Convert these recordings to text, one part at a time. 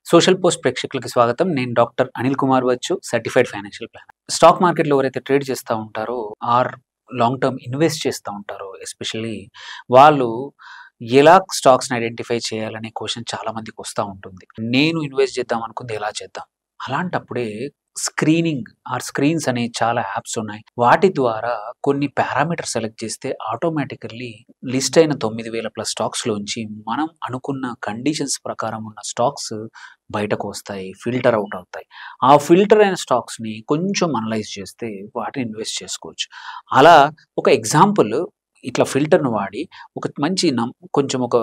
Social post ప్రేక్షకులకి స్వాగతం. నేను డాక్టర్ అనిల్ కుమార్ వచ్చు, సర్టిఫైడ్ ఫైనాన్షియల్ ప్లానర్. స్టాక్ మార్కెట్‌లో ఎవరైతే ట్రేడ్ చేస్తా ఉంటారో ఆర్ లాంగ్ టర్మ్ ఇన్వెస్ట్ చేస్తా ఉంటారో ఎస్పెషల్లీ వాళ్ళు ఎలా స్టాక్స్‌ని ఐడెంటిఫై చేయాలనే క్వెషన్ చాలా మందికొస్తా ఉంటుంది. నేను ఇన్వెస్ట్ చేద్దాం అనుకుంది ఎలా చేద్దాం? అలాంటప్పుడే స్క్రీనింగ్ ఆర్ స్క్రీన్స్ అనే చాలా యాప్స్ ఉన్నాయి. వాటి ద్వారా కొన్ని పారామీటర్స్ సెలెక్ట్ చేస్తే ఆటోమేటికల్లీ లిస్ట్ అయిన 9,000 ప్లస్ స్టాక్స్‌లోంచి మనం అనుకున్న కండిషన్స్ ప్రకారం ఉన్న స్టాక్స్ బయటకు వస్తాయి. ఫిల్టర్ అవుట్ అవుతాయి. ఆ ఫిల్టర్ అయిన స్టాక్స్‌ని కొంచెం అనలైజ్ చేస్తే వాటిని ఇన్వెస్ట్ చేసుకోవచ్చు. అలా ఒక ఎగ్జాంపుల్ ఇట్లా ఫిల్టర్‌ని వాడి ఒక మంచి కొంచెం ఒక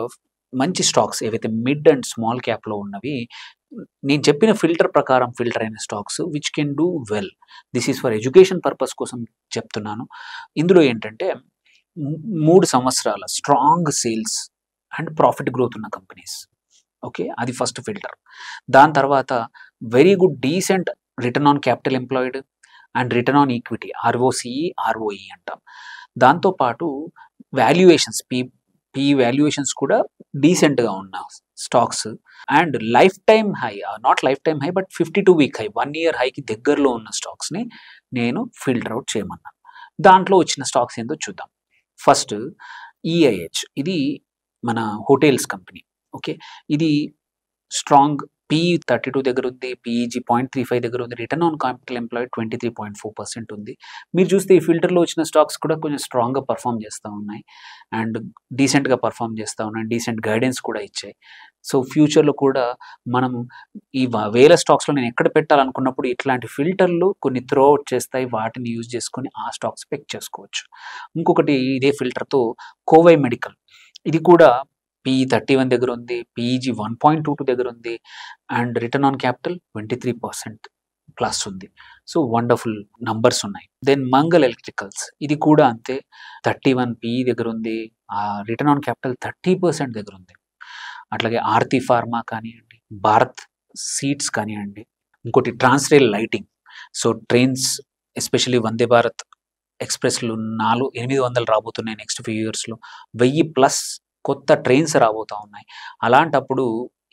మంచి స్టాక్స్ ఏవైతే మిడ్ అండ్ స్మాల్ క్యాప్‌లో ఉన్నవి నేను చెప్పిన ఫిల్టర్ ప్రకారం ఫిల్టర్ అయిన stocks which can do well. This is for education purpose కోసం చెప్తున్నాను. ఇందులో ఏంటంటే 3 సంవత్సరాల strong sales and profit growth ఉన్న కంపెనీస్. ఓకే. అది ఫస్ట్ ఫిల్టర్. దాని తర్వాత very good decent return on capital employed and return on equity ROCE, ROE అంటాం. దాంతో పాటు వాల్యుయేషన్స్ పీ వాల్యుయేషన్స్ కూడా డీసెంట్‌గా ఉన్న stocks and life time high not life time high but 52 week high 1 year హైకి దగ్గరలో ఉన్న స్టాక్స్‌ని నేను ఫిల్టర్ అవుట్ చేయమన్నాను. దాంట్లో వచ్చిన స్టాక్స్ ఏందో చూద్దాం. ఫస్ట్ ఈఐహెచ్ ఇది మన హోటల్స్ కంపెనీ. ఓకే. ఇది స్ట్రాంగ్ పీఈ 32 దగ్గర ఉంది. పీఈజీ 0.35 దగ్గర ఉంది. రిటర్న్ ఆన్ క్యాపిటల్ ఎంప్లాయిడ్ 23.4% ఉంది. మీరు చూస్తే ఈ ఫిల్టర్‌లో వచ్చిన స్టాక్స్ కూడా కొంచెం స్ట్రాంగ్‌గా పెర్ఫార్మ్ చేస్తా ఉన్నాయి. అండ్ డీసెంట్‌గా పెర్ఫార్మ్ చేస్తా ఉన్నాయి. డీసెంట్ గైడెన్స్ కూడా ఇచ్చాయి. సో, ఫ్యూచర్‌లో కూడా మనం ఈ వేల స్టాక్స్‌లో నేను ఎక్కడ పెట్టాలనుకున్నప్పుడు ఇట్లాంటి ఫిల్టర్‌లు కొన్ని త్రో ఔట్ చేస్తాయి. వాటిని యూజ్ చేసుకొని ఆ స్టాక్స్ పిక్ చేసుకోవచ్చు. ఇంకొకటి ఇదే ఫిల్టర్‌తో కోవై మెడికల్ ఇది కూడా పీఈ 31 దగ్గర ఉంది. పీఈజీ 1.22 దగ్గర ఉంది. And return on capital 23% plus ఉంది. సో, వండర్‌ఫుల్ నంబర్స్ ఉన్నాయి. దెన్ మంగల్ ఎలక్ట్రికల్స్ ఇది కూడా అంతే 31 పీఈ దగ్గర ఉంది. రిటర్న్ ఆన్ క్యాపిటల్ 30% దగ్గర ఉంది. అట్లాగే ఆర్తి ఫార్మా కానియండి, భారత్ సీడ్స్ కానియండి, ఇంకోటి ట్రాన్స్‌రైల్ lighting. So, trains especially Vande Bharat ఎక్స్‌ప్రెస్‌లు 800 రాబోతున్నాయి నెక్స్ట్ ఫ్యూ ఇయర్స్‌లో. 1000 ప్లస్ కొత్త ట్రైన్స్ రాబోతా ఉన్నాయి. అలాంటప్పుడు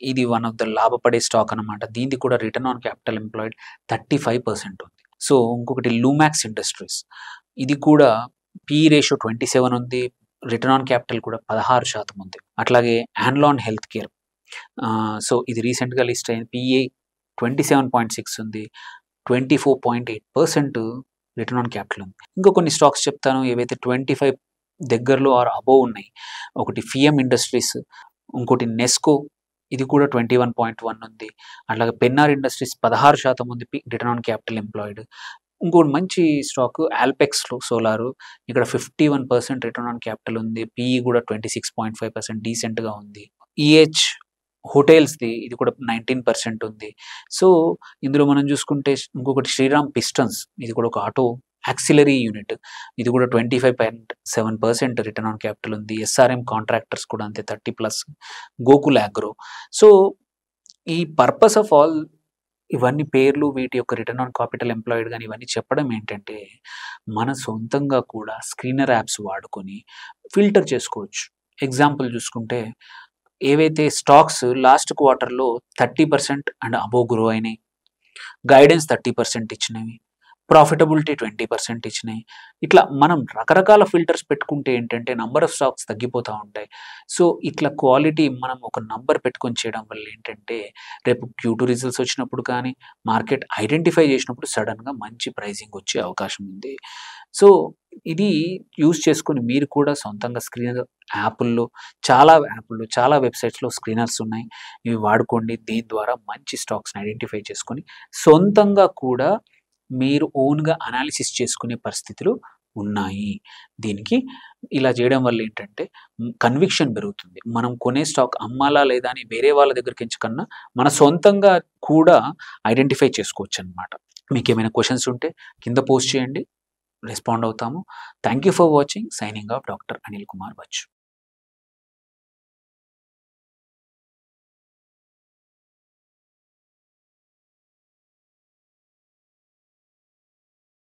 ఇది వన్ ఆఫ్ ద లాభపడే స్టాక్ అనమాట. దీనిది కూడా రిటర్న్ ఆన్ క్యాపిటల్ ఎంప్లాయిడ్ 35% ఉంది. సో, ఇంకొకటి లూమాక్స్ ఇండస్ట్రీస్ ఇది కూడా పీ రేషియో 27 ఉంది. రిటర్న్ ఆన్ క్యాపిటల్ కూడా 16% ఉంది. అట్లాగే యాన్లాన్ హెల్త్ కేర్ సో, ఇది రీసెంట్‌గా లిస్ట్ అయిన పీఏ 27.6 ఉంది. 24.8% రిటర్న్ ఆన్ క్యాపిటల్ ఉంది. ఇంకా కొన్ని స్టాక్స్ చెప్తాను ఏవైతే 25 దగ్గరలో ఆర్ అబోవ్ ఉన్నాయి. ఒకటి ఫిఎం ఇండస్ట్రీస్, ఇంకోటి నెస్కో ఇది కూడా 21.1 ఉంది. అట్లాగే పెన్నార్ ఇండస్ట్రీస్ 16% ఉంది రిటర్న్ ఆన్ క్యాపిటల్ ఎంప్లాయిడ్. ఇంకోటి మంచి స్టాక్ ఆల్పెక్స్‌లో సోలారు ఇక్కడ 51% రిటర్న్ ఆన్ క్యాపిటల్ ఉంది. పీఈ కూడా 26.5% డీసెంట్‌గా ఉంది. ఈహెచ్ హోటల్స్‌ది ఇది కూడా 19% ఉంది. సో, ఇందులో మనం చూసుకుంటే ఇంకొకటి శ్రీరామ్ పిస్టన్స్ ఇది కూడా ఒక ఆటో యాక్సిలరీ యూనిట్. ఇది కూడా 25.7% రిటర్న్ ఆన్ క్యాపిటల్ ఉంది. ఎస్ఆర్ఎం కాంట్రాక్టర్స్ కూడా అంతే 30+. గోకుల్ అగ్రో. సో, ఈ పర్పస్ ఆఫ్ ఆల్ ఇవన్నీ పేర్లు వీటి యొక్క రిటర్న్ ఆన్ క్యాపిటల్ ఎంప్లాయిడ్ గాని ఇవన్నీ చెప్పడం ఏంటంటే, మన సొంతంగా కూడా స్క్రీనర్ యాప్స్ వాడుకొని ఫిల్టర్ చేసుకోవచ్చు. ఎగ్జాంపుల్ చూసుకుంటే ఏవైతే స్టాక్స్ లాస్ట్ క్వార్టర్‌లో 30% అండ్ అబోవ్ గ్రో అయినాయి. గైడెన్స్ 30% ఇచ్చినవి. ప్రాఫిటబిలిటీ 20% ఇచ్చినాయి. ఇట్లా మనం రకరకాల ఫిల్టర్స్ పెట్టుకుంటే ఏంటంటే నంబర్ ఆఫ్ స్టాక్స్ తగ్గిపోతా ఉంటాయి. సో, ఇట్లా క్వాలిటీ మనం ఒక నంబర్ పెట్టుకొని చేయడం వల్ల ఏంటంటే రేపు Q2 రిజల్ట్స్ వచ్చినప్పుడు కానీ మార్కెట్ ఐడెంటిఫై చేసినప్పుడు సడెన్‌గా మంచి ప్రైజింగ్ వచ్చే అవకాశం ఉంది. సో, ఇది యూజ్ చేసుకొని మీరు కూడా సొంతంగా స్క్రీనర్ చాలా వెబ్‌సైట్స్‌లో స్క్రీనర్స్ ఉన్నాయి. ఇవి వాడుకోండి. దీని ద్వారా మంచి స్టాక్స్‌ని ఐడెంటిఫై చేసుకొని సొంతంగా కూడా మీరు ఓన్‌గా అనాలిసిస్ చేసుకునే పరిస్థితులు ఉన్నాయి. దీనికి ఇలా చేయడం వల్ల ఏంటంటే కన్విక్షన్ పెరుగుతుంది. మనం కొనే స్టాక్ అమ్మాలా లేదా అని వేరే వాళ్ళ దగ్గరికించకన్నా మన సొంతంగా కూడా ఐడెంటిఫై చేసుకోవచ్చనమాట. మీకేమైనా క్వెషన్స్ ఉంటే కింద పోస్ట్ చేయండి. రెస్పాండ్ అవుతాము. Thank you for watching. Signing off doctor Anil Kumar వచ్చు.